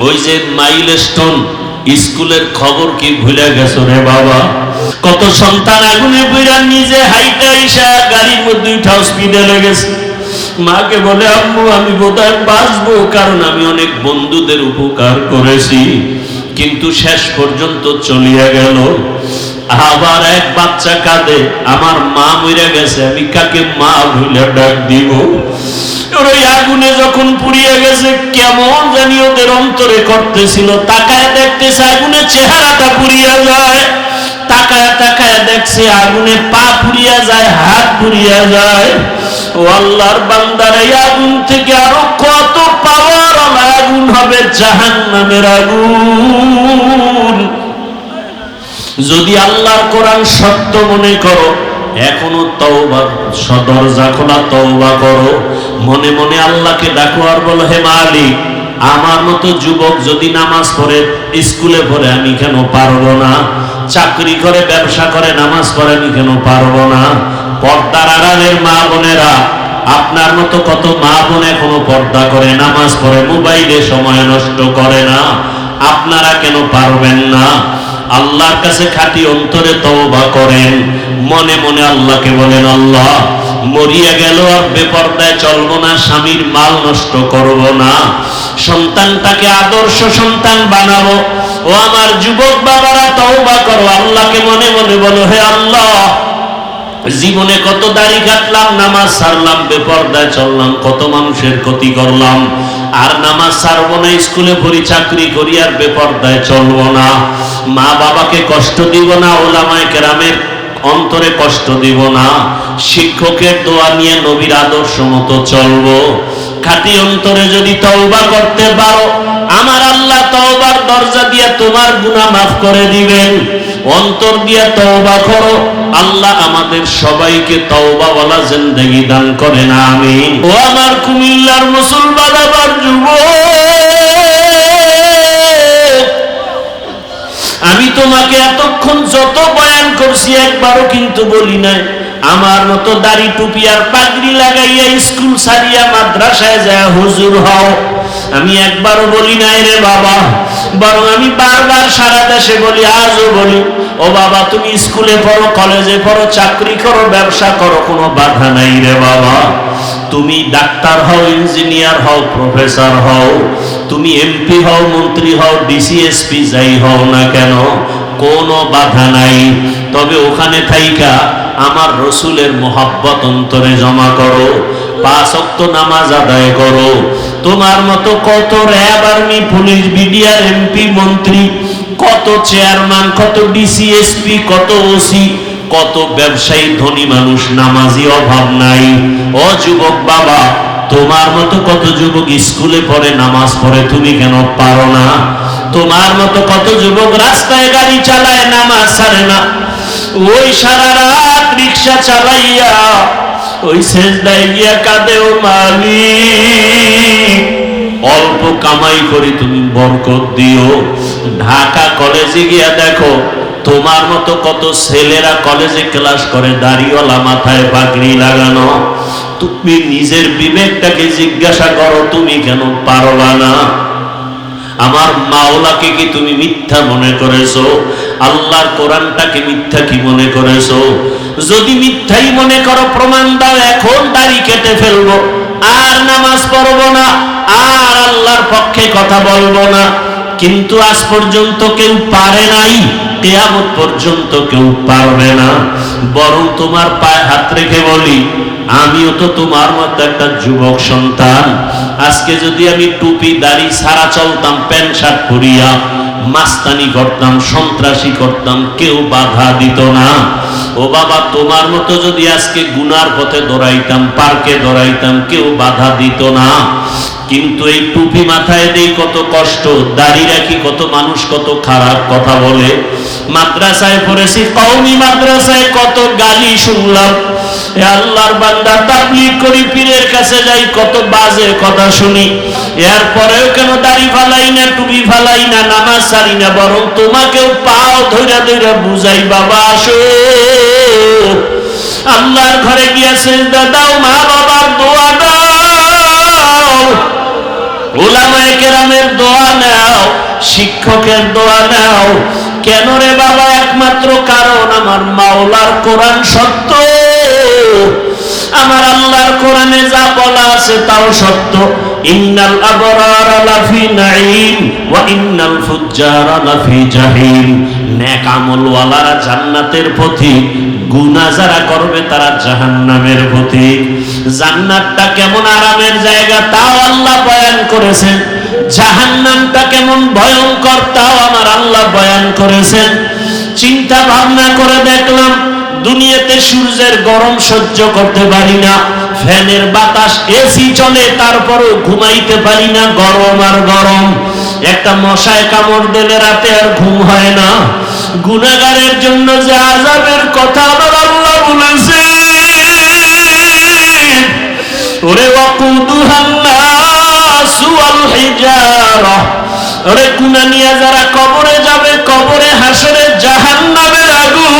ওই যে মাইলস্টোন স্কুলের খবর কি ভুলে গেছো রে বাবা? কত সন্তান আগুনে পুড়ে নিজে হাইটা এসে গাড়ির মধ্যে উঠে হসপিটালে গেছে। মাকে বলে আম্মু আমি বোধহয় বাঁচবো, কারণ আমি অনেক বন্ধুদের উপকার করেছি, কিন্তু শেষ পর্যন্ত চলিয়া গেল। আবার এক বাচ্চা কাঁদে, আমার মা মরে গেছে, আমি কাকে মা ভুলে ডাক দিব? ওই আগুনে যখন পুড়িয়ে গেছে কেমন জানি ওদের অন্তরে করতেছিল, তাকায় দেখতেছে আগুনে চেহারাটা পুড়িয়া যায়, তাকায় তাকায় দেখছে আগুনে পা পুড়িয়া যায়, হাত পুড়িয়া যায়। ও আল্লাহর বান্দার, এই আগুন থেকে আরো কত পাওয়ার আগুন হবে, জাহান্নামের আগুন। যদি আল্লাহর কোরআন সত্য মনে করো, এখনো তওবার দরজা খোলা, তওবা করো, মনে মনে আল্লাহকে ডাকো আর বলো, হে মালিক, আমার মতো যুবক যদি নামাজ পড়ে, স্কুলে পড়ে, আমি কেন পারবো না? চাকরি করে, ব্যবসা করে, নামাজ পড়ে, আমি কেন পারবো না? পর্দার আড়ালের মা বোনেরা, আপনার মতো কত মা বোন এখনো পর্দা করে, নামাজ পড়ে, মোবাইলে সময় নষ্ট করে না, আপনারা কেন পারবেন না? আল্লাহর কাছে খাঁটি অন্তরে তওবা করেন, মনে মনে আল্লাহকে বলেন, আল্লাহ মরিয়া গেল আর বেপরদায় চলবো না, স্বামীর মাল নষ্ট করব না, সন্তানটাকে আদর্শ সন্তান বানাবো। ও আমার যুবক বাবারা, তওবা করো, আল্লাহকে মনে মনে বলো, হে আল্লাহ, জীবনে কত দাড়ি কাটলাম, নামাজ ছাড়লাম, বেপরদায় চললাম, কত মানুষের ক্ষতি করলাম, আর নামাজ ছাড়বো না, স্কুলে পড়ি, চাকরি করি, আর বেপরদায় চলবো না, মা বাবাকে কষ্ট দিব না, ওলামায়ে কেরামের অন্তরে কষ্ট দিব না, শিক্ষকের দোয়া নিয়ে নবীর আদর্শ মতো চলবো। খাঁটি অন্তরে যদি তওবা করতে পারো, আমার আল্লাহ তওবার দরজা দিয়ে তোমার গুনাহ মাফ করে দিবেন। অন্তর দিয়ে তওবা করো, আল্লাহ আমাদের সবাইকে তওবাওয়ালা জিন্দেগি দান করেন, আমিন। ও আমার কুমিল্লার মুসলমান, আমার যুবক, আমি তোমাকে এতক্ষণ যত বয়ান করছি একবারও কিন্তু বলি নাই আমার মতো দাড়ি টুপি আর পাগড়ি লাগাইয়া স্কুল ছাড়িয়া মাদ্রাসায় যায় হুজুর হও। আমি একবারও বলি নাই রে বাবা, বরং আমি বারবার সারা দেশে বলি, আজও বলি, ও বাবা তুমি স্কুলে পড়ো, কলেজে পড়ো, চাকরি করো, ব্যবসা করো, কোনো বাধা নাই রে বাবা। তুমি ডাক্তার হও, ইঞ্জিনিয়ার হও, প্রফেসর হও, তুমি এমপি হও, মন্ত্রী হও, ডিসি এসপি যাই হও না কেন, কোনো বাধা নাই। তবে ওখানে থাইকা আমার রসুলের মোহাব্বত অন্তরে জমা করো, 5 ওয়াক্ত নামাজ আদায় করো। তোমার মতো কত RAB, army, police, BDR, MP, মন্ত্রী, কত চেয়ারম্যান, কত ডিসি এসপি, কত ওসি, কত ব্যবসায়ী, ধনী মানুষ, নামাজি অভাব নাই। ও যুবক বাবা, তোমার মতো কত যুবক স্কুলে পড়ে, নামাজ পড়ে, তুমি কেন পারো না? তোমার মতো কত যুবক রাস্তায় গাড়ি চালায়, নামাজ ছাড়ে না। ওই সারা রাত রিক্সা চালাইয়া ওই সেজদায় গিয়া কাঁদে, ও মালিক অল্প কামাই করি, তুমি বরকত দিও। ঢাকা কলেজে গিয়া দেখো, তোমার মতো কত ছেলেরা কলেজে ক্লাস করে, দাড়িওয়ালা, মাথায় পাগড়ি লাগানো। তুমি নিজের বিবেকটাকে জিজ্ঞাসা করো, তুমি কেন পারবা না? আমার মাওলাকে কি তুমি মিথ্যা মনে করেছো? আল্লাহর কোরআনটাকে মিথ্যা কি মনে করেছো? যদি মিথ্যাই মনে করো, প্রমাণ দাও, এখন দাড়ি কেটে ফেলবো, আর নামাজ পড়বো না, আর আল্লাহর পক্ষে কথা বলবো না। কিন্তু আজ পর্যন্ত কেউ পারে নাই, কিয়ামত পর্যন্ত কেউ পারবে না। বরং তোমার পায়ে হাত রেখে বলি, আমিও তো তোমার মতো একটা যুবক সন্তান। আজকে যদি আমি টুপি দাড়ি ছাড়া চলতাম, প্যান্ট শার্ট পরিয়া মাস্তানি করতাম, সন্ত্রাসী করতাম, কেউ বাধা দিত না। ও বাবা, তোমার মতো যদি আজকে গুনার পথে দৌড়াইতাম, পার্কে দৌড়াইতাম, কেউ বাধা দিত না। কিন্তু এই টুপি মাথায় দেই কত কষ্ট, দাড়ি রাখি কত মানুষ কত খারাপ কথা বলে। মাদ্রাসায় পড়েছি, কওমি মাদ্রাসায় কত গালি শুনলাম। আল্লাহর বান্দা, তাবলীগ করি, পীরের কাছে যাই, কত বাজে কথা শুনি। এরপরেও কেন দাড়ি ফালাই না, টুপি ফালাই না, নামাজ ছাড়ি না, বরং তোমাকেও পাও ধইরা ধইরা বুঝাই, বাবা আসো, আল্লাহর ঘরে গিয়া সিজদা দাও, মা বাবার দোয়া দাও, উলামায়ে কেরামের দোয়া নাও, শিক্ষকের দোয়া নাও। কেন রে বাবা? একমাত্র কারণ আমার মাওলার কোরআন সত্য, আমার আল্লাহর কোরআনে যা বলা আছে তাও সত্য। ইন্নাল আবরারা লাফি নাঈম ওয়া ইন্নাল ফুজ্জারা লাফি জাহিম। নেক আমলওয়ালারা জান্নাতের পথিক, গুনাহ যারা করবে তারা জাহান্নামের পথিক। জান্নাতটা কেমন আরামের জায়গা তাও আল্লাহ বয়ান করেছেন, জাহান্নামটা কেমন ভয়ঙ্কর তাও আমার আল্লাহ বয়ান করেছেন। চিন্তা ভাবনা করে দেখলাম দুনিয়াতে সূর্যের গরম সহ্য করতে পারি না, ফ্যানের বাতাস এসি চলে তারপরও ঘুমাইতে পারি না, গরম আর গরম। একটা মশায় কামড় দিলে রাতে আর ঘুম হয় না। গুনাহগারের জন্য যে আযাবের কথা আমার আল্লাহ বলেছেন, ওরে ওয়াকুদুহান নাসু ওয়াল হিজারা, ওরে গুনাহ নিয়ে যারা কবরে যাবে, কবরে হাসরে জাহান্নামের আগুন,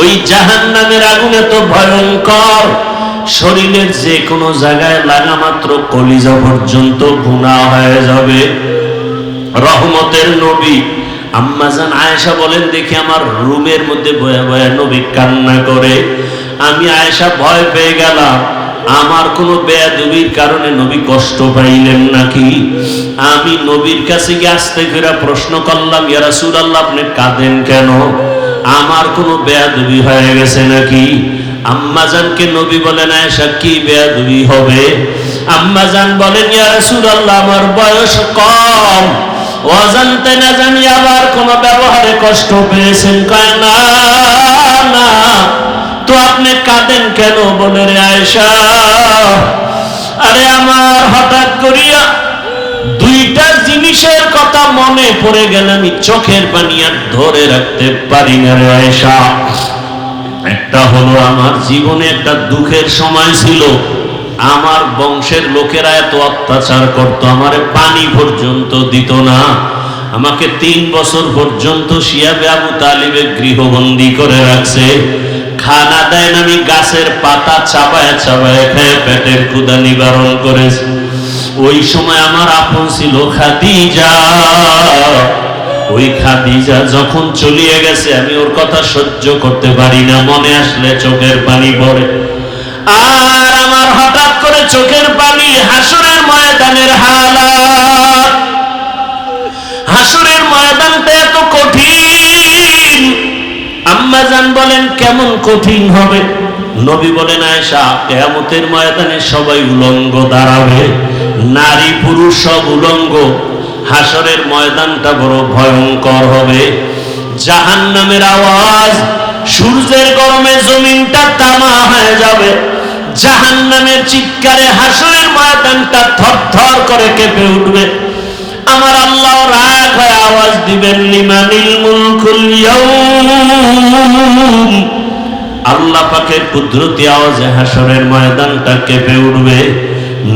ওই জাহান্নামের আগুন এত ভয়ঙ্কর, শরীরের যে কোনো জায়গায় লাগা মাত্র কলিজা পর্যন্ত গুনাহ হয়ে যাবে। রহমতের নবী আম্মা জান আয়েশা বলেন, দেখি আমার রুমের মধ্যে বয়া বয়া নবী কান্না করে। আমি আয়েশা ভয় পেয়ে গেলাম, আমার কোনো বেয়াদবির কারণে নবী কষ্ট পাইলেন নাকি। আমি নবীর কাছে গিয়ে আস্তে ফেরা প্রশ্ন করলাম, ইয়া রাসূলুল্লাহ আপনি কাঁদেন কেন? আমার কোনো বেয়াদবি হয়ে গেছে নাকি? আম্মাজানকে নবী বলেন, আয়েশা কি বেয়াদবি হবে? আম্মাজান বলেন, ইয়া রাসূলুল্লাহ আমার বয়স কম, অজান্তে না জানি আবার কোনো ব্যবহারে কষ্ট পেয়েছেন। কয় না না, তো আপনি কাঁদেন কেন? বলে, রে আয়েশা, আরে আমার হঠাৎ করিয়া দুইটা জিনিসের কথা মনে পড়ে গেল, আমি চোখের পানি আর ধরে রাখতে পারি না রে আয়েশা। একটা হলো আমার জীবনে একটা দুঃখের সময় ছিল, আমার বংশের লোকেরা এত অত্যাচার করত, আমারে পানি পর্যন্ত দিত না, আমাকে 3 বছর পর্যন্ত শিয়াবে আবু তালিবে গৃহবন্দী করে রাখছে, খানা দেয় না, আমি গাছের পাতা চাবায় চাবায় খেয়ে পেটের ক্ষুধা নিবারণ করেছি। ওই সময় আমার আপন ছিল খাদিজা, ওই খাদিজা যখন চলিয়ে গেছে আমি ওর কথা সহ্য করতে পারি না, মনে আসলে চোখের পানি পড়ে। আর আমার হঠাৎ করে চোখের পানি হাসরের ময়দানের হালাত, হাসরের ময়দানটা এত কঠিন। আম্মা জান বলেন, কেমন কঠিন হবে? নবী বলেন, আয়েশা কিয়ামতের ময়দানে সবাই উলঙ্গ দাঁড়াবে, নারী পুরুষ সব উলঙ্গ। হাসরের ময়দানটা বড় ভয়ঙ্কর হবে। জাহান্নামের আওয়াজ, সূর্যের গরমে জমিনটা তামা হয়ে যাবে। জাহান্নামের চিৎকারে হাসরের ময়দানটা থরথর করে কেঁপে উঠবে। আমার আল্লাহ রাগ হয়ে আওয়াজ দিবেন, লিমানিল মুলকুল ইয়াউম। আল্লাহ পাকের কুদরতি আওয়াজে হাসরের ময়দানটা কেঁপে উঠবে।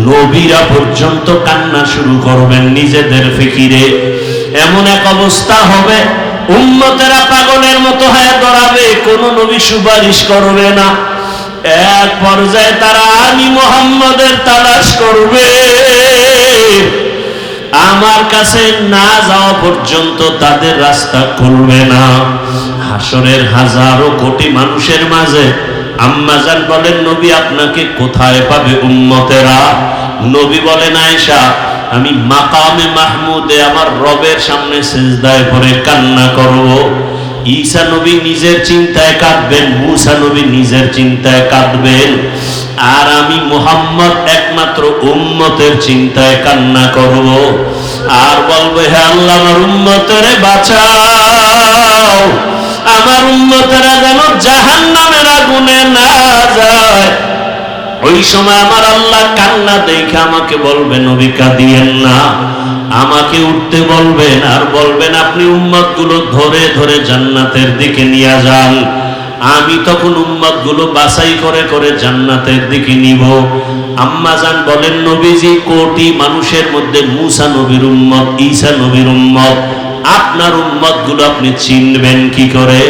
নবীরা পর্যন্ত কান্না শুরু করবেন নিজেদের ফিকিরে। এমন এক অবস্থা হবে, উম্মতেরা পাগলের মতো হয়ে দাঁড়াবে, কোন নবী সুপারিশ করবে না। এক পর্যায়ে তারা আমি মুহাম্মদের তালাশ করবে, আমার কাছে না যাওয়া পর্যন্ত তাদের রাস্তা খুলবে না। হাসরের হাজারো কোটি মানুষের মাঝে আম্মাজান বলেন, নবী আপনাকে কোথায় পাবে উম্মতেরা? নবী বলেন, আয়েশা আমি মাকামে মাহমুদে আমার রবের সামনে সিজদায় পড়ে কান্না করব। ঈসা নবী নিজের চিন্তায় কাঁদবেন, মুসা নবী নিজের চিন্তায় কাঁদবেন, আর আমি মুহাম্মদ একমাত্র উম্মতের চিন্তায় কান্না করব। আর বলবো, হে আল্লাহ আমার উম্মতেরে বাঁচাও, আমার উম্মতেরা যেন জাহান্নামের আগুনে না যায়। ওই সময় আমার আল্লাহ কান্না দেখে আমাকে বলবেন, নবী কাঁদিয়েন না, আমাকে উঠতে বলবেন, আর বলবেন আপনি উম্মত গুলো ধরে ধরে জান্নাতের দিকে নিয়ে যান। আমি তখন উম্মত গুলো বাছাই করে করে জান্নাতের দিকে নিব। আম্মা জান বলেন, নবীজি কোটি মানুষের মধ্যে মুসা নবীর উম্মত, ঈসা নবীর উম্মত, আপনার উম্মত গুলো আপনি চিনবেন কি করে?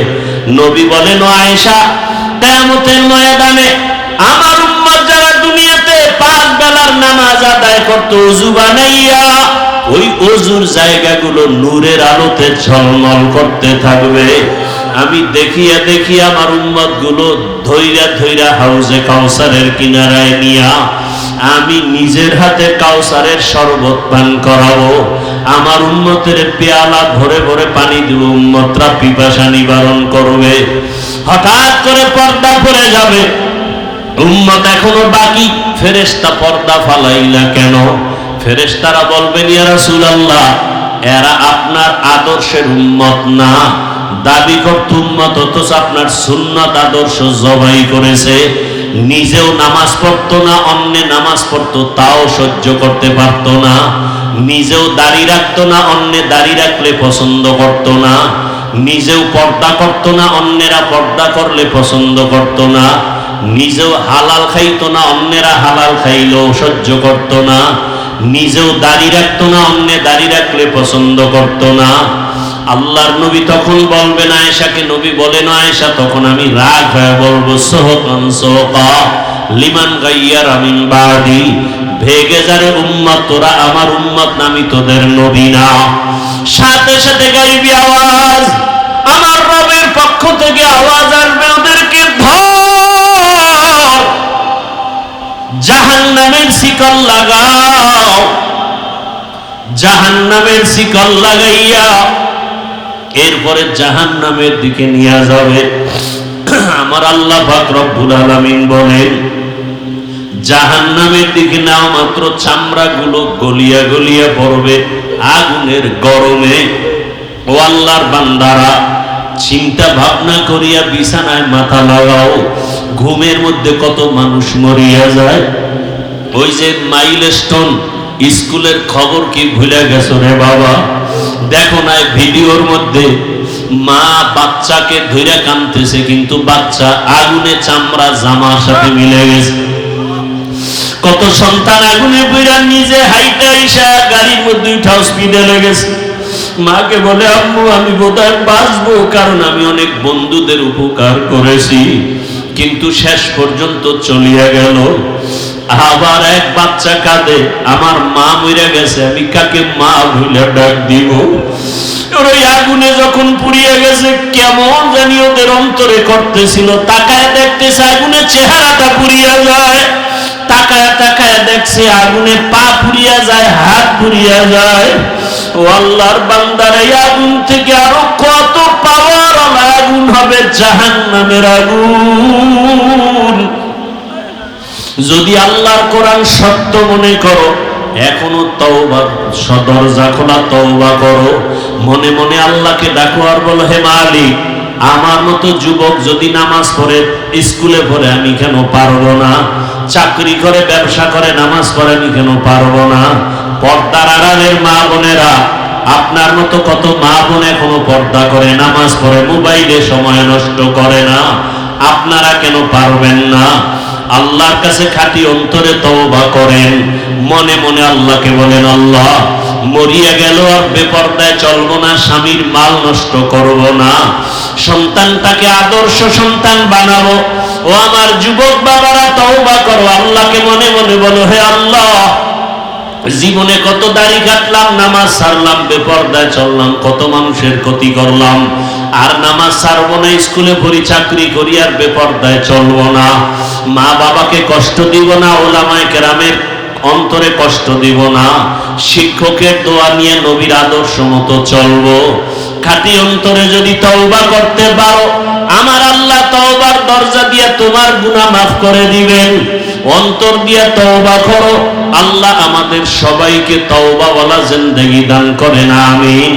নবী বলেন, ও আয়েশা কিয়ামতের ময়দানে আমার উম্মত যারা দুনিয়াতে 5 বেলা আর নামাজ আদায় করতো ওযু বানাইয়া, ওই ওযুর জায়গাগুলো নূরের আলোতে ঝলমল করতে থাকবে। আমি দেখিয়া দেখিয়া আমার উম্মত গুলো ধৈরা ধৈরা হাউজে কাউসারের কিনারায় নিয়া আমি নিজের হাতে কাউসারের শরবত পান করাবো। আমার উম্মতের পেয়ালা ভরে ভরে পানি দিব, উম্মতরা পিপাসা নিবারণ করবে। হঠাৎ করে পর্দা পড়ে যাবে, উম্মত এখনো বাকি। ফেরেশতা পর্দা ফালাইলা কেন? ফেরেশতারা বলবেন, ইয়া রাসূলুল্লাহ, এরা আপনার আদর্শের উম্মত না, দাবি করত উম্মত, অথচ আপনার সুন্নাত আদর্শ জবাই করেছে। নিজেও নামাজ পড়তো না, অন্যে নামাজ পড়তো তাও সহ্য করতে পারতো না। নিজেও দাড়ি রাখতো না, অন্যে দাড়ি রাখলে পছন্দ করতো না। নিজেও পর্দা করতো না, অন্যেরা পর্দা করলে পছন্দ করতো না। নিজেও হালাল খাইতো না, অন্যেরা হালাল খাইলেও সহ্য করতো না। নিজেও দাড়ি রাখতো না, অন্যে দাড়ি রাখলে পছন্দ করতো না। আল্লাহর নবী তখন বলবেন আয়েশাকে, নবী বলেন আয়েশা, তখন আমি রাগ হয়ে বলবো, সোহকান সোহকা লিমান গাইয়ারা মিন বাদি, ভেগে যারে উম্মত, তোরা আমার উম্মত না, আমি তোদের নবী না। সাথে সাথে গাইবি আওয়াজ, আমার রবের পক্ষ থেকে আওয়াজ আসবে, ওদেরকে ধর, জাহান্নামের শিকল লাগাও। জাহান্নামের শিকল লাগাইয়া এরপরে জাহান্নামের দিকে নিয়ে যাবে। আমার আল্লাহ পাক রব্বুল আলামিন বলেন, জাহান্নামের দিকে নাও মাত্র চামড়াগুলো গলিয়া গলিয়া পড়বে আগুনের গরমে। ও আল্লাহর বান্দারা, চিন্তা ভাবনা করিয়া বিছানায় মাথা লাগাও। ঘুমের মধ্যে কত মানুষ মরিয়া যায়। ওই যে মাইলস্টোন স্কুলের খবর কি ভুলে গেছো রে বাবা? দেখো না ভিডিওর মধ্যে মা বাচ্চাকে ধইরা কাঁদতেছে, কিন্তু বাচ্চা আগুনে চামড়া জামার সাথে মিলে গেছে। কত সন্তান আগুনে পুড়া নিজে হাইটা আইসা গাড়ির মধ্যে উঠা হসপিটালে গেছে। মাকে বলে, আম্মু আমি বোধহয় বাঁচবো, কারণ আমি অনেক বন্ধুদের উপকার করেছি, কিন্তু শেষ পর্যন্ত চলিয়া গেল। আবার এক বাচ্চা কাঁদে, আমার মা মরে গেছে, আমি কাকে মা ভুলে ডাক দিব? ওই আগুনে যখন পুড়িয়ে গেছে, কেমন জানি ওদের অন্তরে করতেছিল। তাকায় দেখতেছে আগুনে চেহারাটা পুড়িয়া যায়, তাকায় তাকায় দেখছে আগুনে পা পুড়িয়া যায়, হাত পুড়িয়া যায়। ও আল্লাহর বান্দার, এই আগুন থেকে আরো কত পাওয়ার আগুন হবে, জাহান্নামের আগুন। যদি আল্লাহর কোরআন সত্য মনে করো, এখনো তওবা দরজা খোলা, তওবা করো। মনে মনে আল্লাহকে ডাকো আর বলো, হে মালিক, আমার মতো যুবক যদি নামাজ পড়ে, স্কুলে পড়ে, আমি কেন পারবো না? চাকরি করে, ব্যবসা করে, নামাজ পড়ে, আমি কেন পারবো না? পর্দার আড়ালের মা বোনেরা, আপনার মতো কত মা বোন এখনো পর্দা করে, নামাজ পড়ে, মোবাইলে সময় নষ্ট করে না, আপনারা কেন পারবেন না? আল্লাহর কাছে খাঁটি অন্তরে তওবা করেন। মনে মনে আল্লাহকে বলেন, আল্লাহ, মরিয়া গেল আর বেপরদায় চলবো না, স্বামীর মাল নষ্ট করব না, সন্তানটাকে আদর্শ সন্তান বানাবো। ও আমার যুবক বাবারা, তওবা করো, আল্লাহকে মনে মনে বলো, হে আল্লাহ, জীবনে কত দাড়ি কাটলাম, নামাজ ছাড়লাম, বেপরদায় চললাম, কত মানুষের ক্ষতি করলাম, আর নামাজ ছাড়বো না, স্কুলে পড়ি, চাকরি করি, আর বেপরদায় চলবো না, মা বাবাকে কষ্ট দিব না, ওলামায়ে কেরামের অন্তরে কষ্ট দিব না, শিক্ষকের দোয়া নিয়ে নবীর আদর্শ মতো চলবো। খাঁটি অন্তরে যদি তওবা করতে পারো, আমার আল্লাহ তওবার দরজা দিয়ে তোমার গুনাহ মাফ করে দিবেন। অন্তর দিয়ে তওবা করো। আল্লাহ আমাদের সবাইকে তওবাওয়ালা জিন্দেগি দান করেন, আমিন।